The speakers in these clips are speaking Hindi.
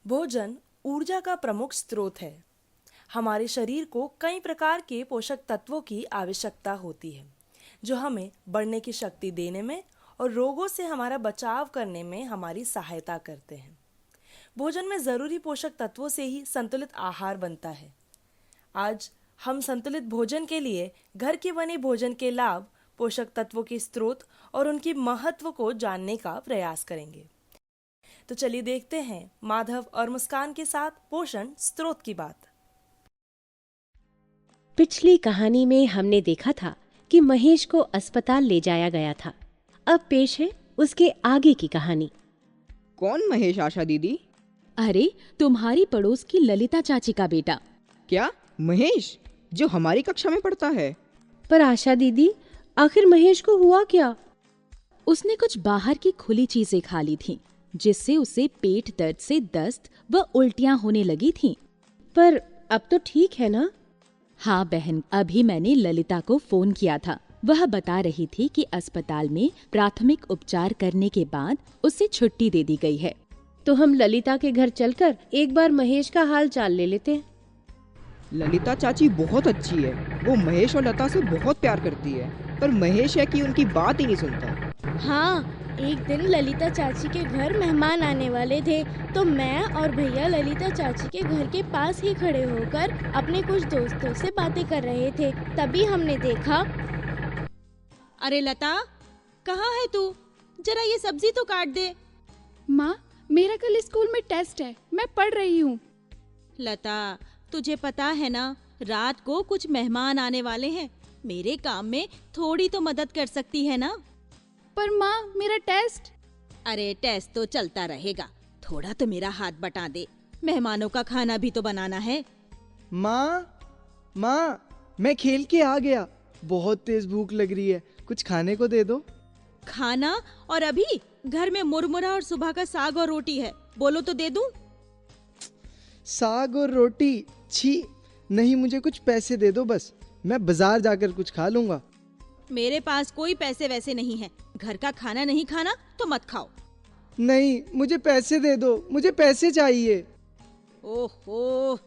भोजन ऊर्जा का प्रमुख स्रोत है। हमारे शरीर को कई प्रकार के पोषक तत्वों की आवश्यकता होती है, जो हमें बढ़ने की शक्ति देने में और रोगों से हमारा बचाव करने में हमारी सहायता करते हैं। भोजन में ज़रूरी पोषक तत्वों से ही संतुलित आहार बनता है। आज हम संतुलित भोजन के लिए घर के बने भोजन के लाभ, पोषक तत्वों के स्रोत और उनकी महत्व को जानने का प्रयास करेंगे। तो चलिए देखते हैं माधव और मुस्कान के साथ पोषण स्रोत की बात। पिछली कहानी में हमने देखा था कि महेश को अस्पताल ले जाया गया था। अब पेश है उसके आगे की कहानी। कौन महेश? आशा दीदी? अरे, तुम्हारी पड़ोस की ललिता चाची का बेटा। क्या महेश, जो हमारी कक्षा में पढ़ता है? पर आशा दीदी, आखिर महेश को हुआ क्या? उसने कुछ बाहर की खुली चीजें खा ली थीं, जिससे उसे पेट दर्द से दस्त व उल्टियां होने लगी थीं। पर अब तो ठीक है ना? हाँ बहन, अभी मैंने ललिता को फोन किया था। वह बता रही थी कि अस्पताल में प्राथमिक उपचार करने के बाद उसे छुट्टी दे दी गई है। तो हम ललिता के घर चलकर एक बार महेश का हाल चाल ले लेते हैं। ललिता चाची बहुत अच्छी है। वो महेश और लता से बहुत प्यार करती है, पर महेश है कि उनकी बात ही नहीं सुनता। हाँ, एक दिन ललिता चाची के घर मेहमान आने वाले थे, तो मैं और भैया ललिता चाची के घर के पास ही खड़े होकर अपने कुछ दोस्तों से बातें कर रहे थे। तभी हमने देखा। अरे लता, कहाँ है तू? जरा ये सब्जी तो काट दे। माँ, मेरा कल स्कूल में टेस्ट है, मैं पढ़ रही हूँ। लता, तुझे पता है ना, रात को कुछ मेहमान आने वाले हैं। मेरे काम में थोड़ी तो मदद कर सकती है ना? पर माँ, मेरा टेस्ट। अरे टेस्ट तो चलता रहेगा, थोड़ा तो मेरा हाथ बटा दे। मेहमानों का खाना भी तो बनाना है। माँ, मैं खेल के आ गया। बहुत तेज भूख लग रही है, कुछ खाने को दे दो। खाना? और अभी घर में मुरमुरा और सुबह का साग और रोटी है, बोलो तो दे दूं? साग और रोटी? छी, नहीं, मुझे कुछ पैसे दे दो बस, मैं बाजार जाकर कुछ खा लूंगा। मेरे पास कोई पैसे वैसे नहीं है। घर का खाना नहीं खाना तो मत खाओ। नहीं, मुझे पैसे दे दो, मुझे पैसे चाहिए। ओहो,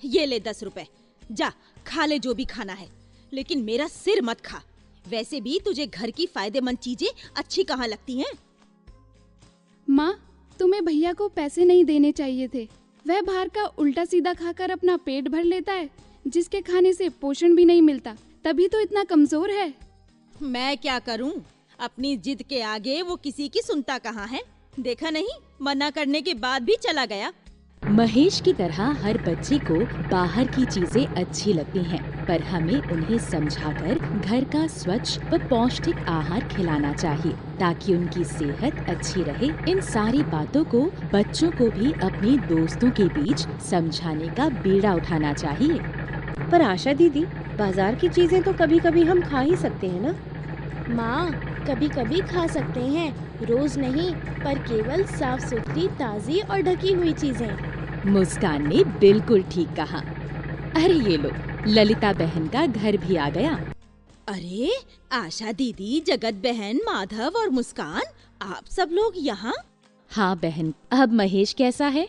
ये ले 10 रुपए, जा खा ले जो भी खाना है, लेकिन मेरा सिर मत खा। वैसे भी तुझे घर की फायदेमंद चीजें अच्छी कहाँ लगती हैं? माँ, तुम्हें भैया को पैसे नहीं देने चाहिए थे। वह बाहर का उल्टा सीधा खाकर अपना पेट भर लेता है, जिसके खाने से पोषण भी नहीं मिलता, तभी तो इतना कमजोर है। मैं क्या करूं? अपनी जिद के आगे वो किसी की सुनता कहाँ है। देखा नहीं, मना करने के बाद भी चला गया। महेश की तरह हर बच्चे को बाहर की चीजें अच्छी लगती हैं, पर हमें उन्हें समझाकर घर का स्वच्छ व पौष्टिक आहार खिलाना चाहिए, ताकि उनकी सेहत अच्छी रहे। इन सारी बातों को बच्चों को भी अपने दोस्तों के बीच समझाने का बीड़ा उठाना चाहिए। पर आशा दीदी, बाजार की चीजें तो कभी कभी हम खा ही सकते हैं ना? माँ, कभी कभी खा सकते हैं, रोज नहीं, पर केवल साफ सुथरी, ताज़ी और ढकी हुई चीजें। मुस्कान ने बिल्कुल ठीक कहा। अरे ये लो, ललिता बहन का घर भी आ गया। अरे आशा दीदी, जगत बहन, माधव और मुस्कान, आप सब लोग यहाँ? हाँ बहन, अब महेश कैसा है?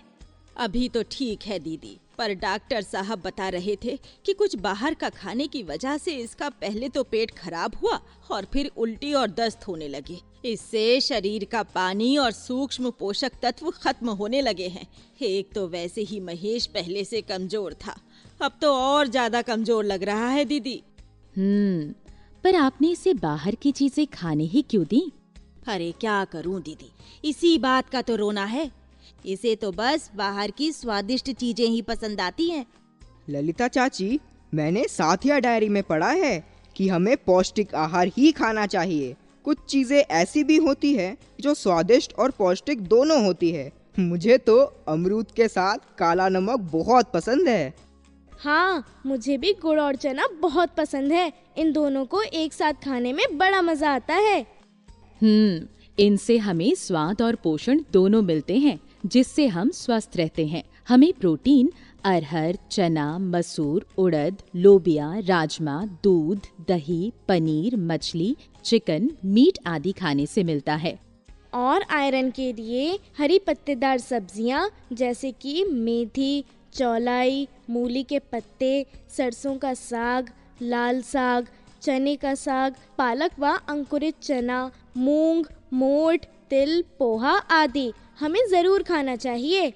अभी तो ठीक है दीदी, पर डॉक्टर साहब बता रहे थे कि कुछ बाहर का खाने की वजह से इसका पहले तो पेट खराब हुआ और फिर उल्टी और दस्त होने लगे। इससे शरीर का पानी और सूक्ष्म पोषक तत्व खत्म होने लगे हैं। एक तो वैसे ही महेश पहले से कमजोर था, अब तो और ज्यादा कमजोर लग रहा है दीदी। पर आपने इसे बाहर की चीजें खाने ही क्यों दी? अरे क्या करूं दीदी, इसी बात का तो रोना है। इसे तो बस बाहर की स्वादिष्ट चीजें ही पसंद आती हैं। ललिता चाची, मैंने साथिया डायरी में पढ़ा है कि हमें पौष्टिक आहार ही खाना चाहिए। कुछ चीजें ऐसी भी होती है जो स्वादिष्ट और पौष्टिक दोनों होती है। मुझे तो अमरूद के साथ काला नमक बहुत पसंद है। हाँ, मुझे भी गुड़ और चना बहुत पसंद है। इन दोनों को एक साथ खाने में बड़ा मजा आता है। इनसे हमें स्वाद और पोषण दोनों मिलते हैं, जिससे हम स्वस्थ रहते हैं। हमें प्रोटीन अरहर, चना, मसूर, उड़द, लोबिया, राजमा, दूध, दही, पनीर, मछली, चिकन, मीट आदि खाने से मिलता है। और आयरन के लिए हरी पत्तेदार सब्जियां जैसे कि मेथी, चौलाई, मूली के पत्ते, सरसों का साग, लाल साग, चने का साग, पालक व अंकुरित चना, मूंग, मोठ, तिल, पोहा आदि हमें ज़रूर खाना चाहिए।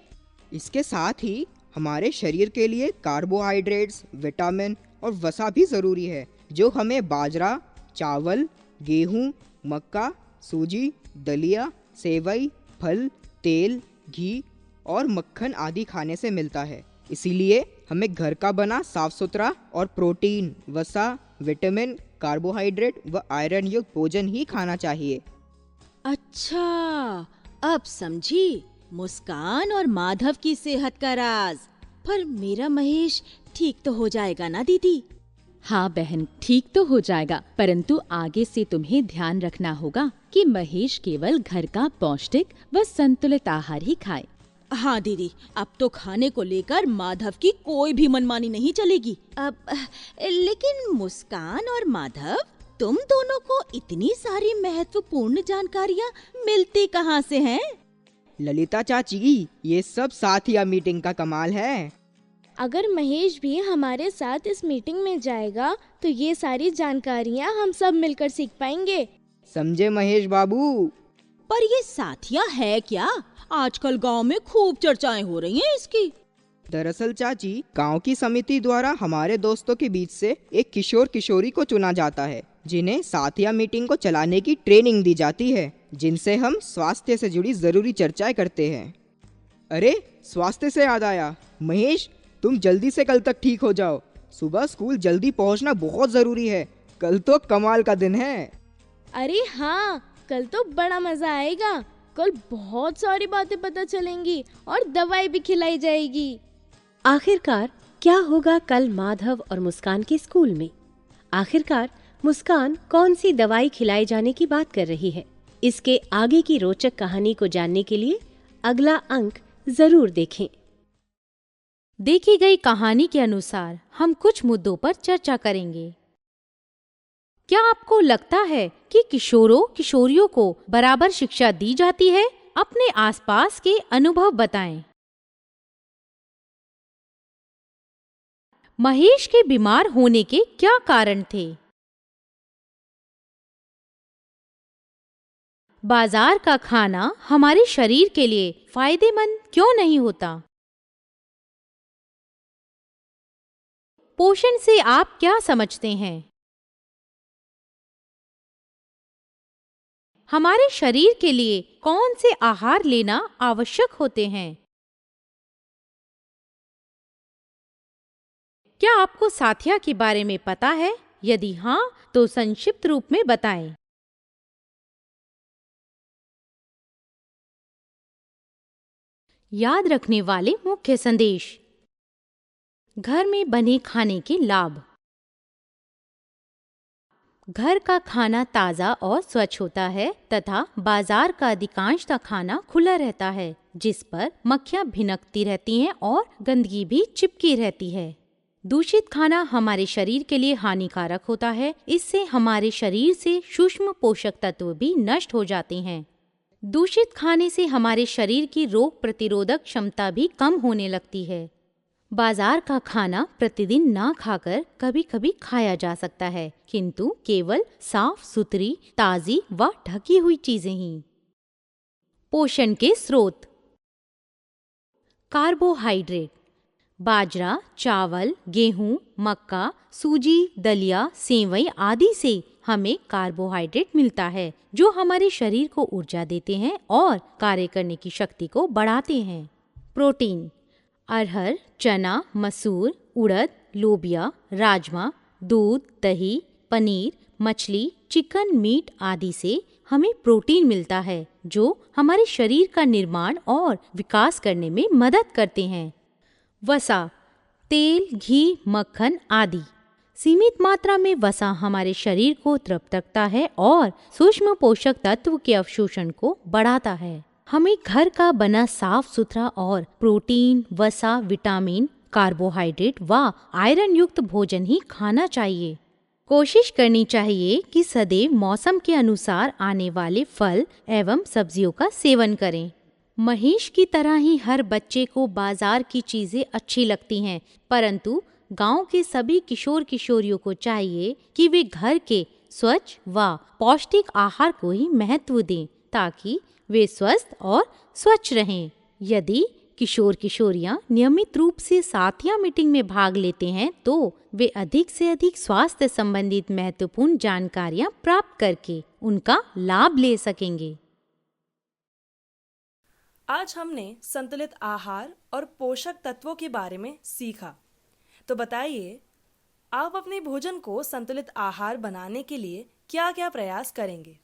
इसके साथ ही हमारे शरीर के लिए कार्बोहाइड्रेट्स, विटामिन और वसा भी ज़रूरी है, जो हमें बाजरा, चावल, गेहूं, मक्का, सूजी, दलिया, सेवई, फल, तेल, घी और मक्खन आदि खाने से मिलता है। इसीलिए हमें घर का बना साफ सुथरा और प्रोटीन, वसा, विटामिन, कार्बोहाइड्रेट व आयरन युक्त भोजन ही खाना चाहिए। अच्छा, अब समझी मुस्कान और माधव की सेहत का राज। पर मेरा महेश ठीक तो हो जाएगा ना दीदी? हाँ बहन, ठीक तो हो जाएगा, परंतु आगे से तुम्हें ध्यान रखना होगा कि महेश केवल घर का पौष्टिक व संतुलित आहार ही खाए। हाँ दीदी, अब तो खाने को लेकर माधव की कोई भी मनमानी नहीं चलेगी। अब लेकिन मुस्कान और माधव, तुम दोनों को इतनी सारी महत्वपूर्ण जानकारियाँ मिलती कहाँ से हैं? ललिता चाची, ये सब साथिया मीटिंग का कमाल है। अगर महेश भी हमारे साथ इस मीटिंग में जाएगा तो ये सारी जानकारियाँ हम सब मिलकर सीख पाएंगे। समझे महेश बाबू? पर ये साथिया है क्या? आजकल गांव में खूब चर्चाएं हो रही हैं इसकी। दरअसल चाची, गांव की समिति द्वारा हमारे दोस्तों के बीच से एक किशोर किशोरी को चुना जाता है, जिन्हें साथिया मीटिंग को चलाने की ट्रेनिंग दी जाती है, जिनसे हम स्वास्थ्य से जुड़ी जरूरी चर्चाएं करते हैं। अरे, स्वास्थ्य से याद आया, महेश तुम जल्दी से कल तक ठीक हो जाओ। सुबह स्कूल जल्दी पहुंचना बहुत जरूरी है, कल तो कमाल का दिन है। अरे हाँ, कल तो बड़ा मजा आएगा। कल बहुत सारी बातें पता चलेंगी और दवाई भी खिलाई जाएगी। आखिरकार क्या होगा कल माधव और मुस्कान के स्कूल में? आखिरकार मुस्कान कौन सी दवाई खिलाए जाने की बात कर रही है? इसके आगे की रोचक कहानी को जानने के लिए अगला अंक जरूर देखें। देखी गई कहानी के अनुसार हम कुछ मुद्दों पर चर्चा करेंगे। क्या आपको लगता है कि किशोरों किशोरियों को बराबर शिक्षा दी जाती है? अपने आसपास के अनुभव बताएं। महेश के बीमार होने के क्या कारण थे? बाजार का खाना हमारे शरीर के लिए फायदेमंद क्यों नहीं होता? पोषण से आप क्या समझते हैं? हमारे शरीर के लिए कौन से आहार लेना आवश्यक होते हैं? क्या आपको साथिया के बारे में पता है? यदि हाँ, तो संक्षिप्त रूप में बताएं। याद रखने वाले मुख्य संदेश। घर में बने खाने के लाभ। घर का खाना ताज़ा और स्वच्छ होता है तथा बाजार का अधिकांशतः खाना खुला रहता है, जिस पर मक्खियां भिनकती रहती हैं और गंदगी भी चिपकी रहती है। दूषित खाना हमारे शरीर के लिए हानिकारक होता है। इससे हमारे शरीर से सूक्ष्म पोषक तत्व भी नष्ट हो जाते हैं। दूषित खाने से हमारे शरीर की रोग प्रतिरोधक क्षमता भी कम होने लगती है। बाजार का खाना प्रतिदिन ना खाकर कभी कभी खाया जा सकता है, किंतु केवल साफ सुथरी, ताज़ी व ढकी हुई चीजें ही। पोषण के स्रोत। कार्बोहाइड्रेट। बाजरा, चावल, गेहूं, मक्का, सूजी, दलिया, सेवई आदि से हमें कार्बोहाइड्रेट मिलता है, जो हमारे शरीर को ऊर्जा देते हैं और कार्य करने की शक्ति को बढ़ाते हैं। प्रोटीन। अरहर, चना, मसूर, उड़द, लोबिया, राजमा, दूध, दही, पनीर, मछली, चिकन, मीट आदि से हमें प्रोटीन मिलता है, जो हमारे शरीर का निर्माण और विकास करने में मदद करते हैं। वसा। तेल, घी, मक्खन आदि। सीमित मात्रा में वसा हमारे शरीर को तृप्त रखता है और सूक्ष्म पोषक तत्व के अवशोषण को बढ़ाता है। हमें घर का बना साफ सुथरा और प्रोटीन, वसा, विटामिन, कार्बोहाइड्रेट व आयरन युक्त भोजन ही खाना चाहिए। कोशिश करनी चाहिए कि सदैव मौसम के अनुसार आने वाले फल एवं सब्जियों का सेवन करें। महेश की तरह ही हर बच्चे को बाजार की चीजें अच्छी लगती हैं, परंतु गांव के सभी किशोर किशोरियों को चाहिए कि वे घर के स्वच्छ व पौष्टिक आहार को ही महत्व दें ताकि वे स्वस्थ और स्वच्छ रहें। यदि किशोर किशोरियां नियमित रूप से साथिया मीटिंग में भाग लेते हैं तो वे अधिक से अधिक स्वास्थ्य संबंधित महत्वपूर्ण जानकारियां प्राप्त करके उनका लाभ ले सकेंगे। आज हमने संतुलित आहार और पोषक तत्वों के बारे में सीखा। तो बताइए, आप अपने भोजन को संतुलित आहार बनाने के लिए क्या क्या प्रयास करेंगे?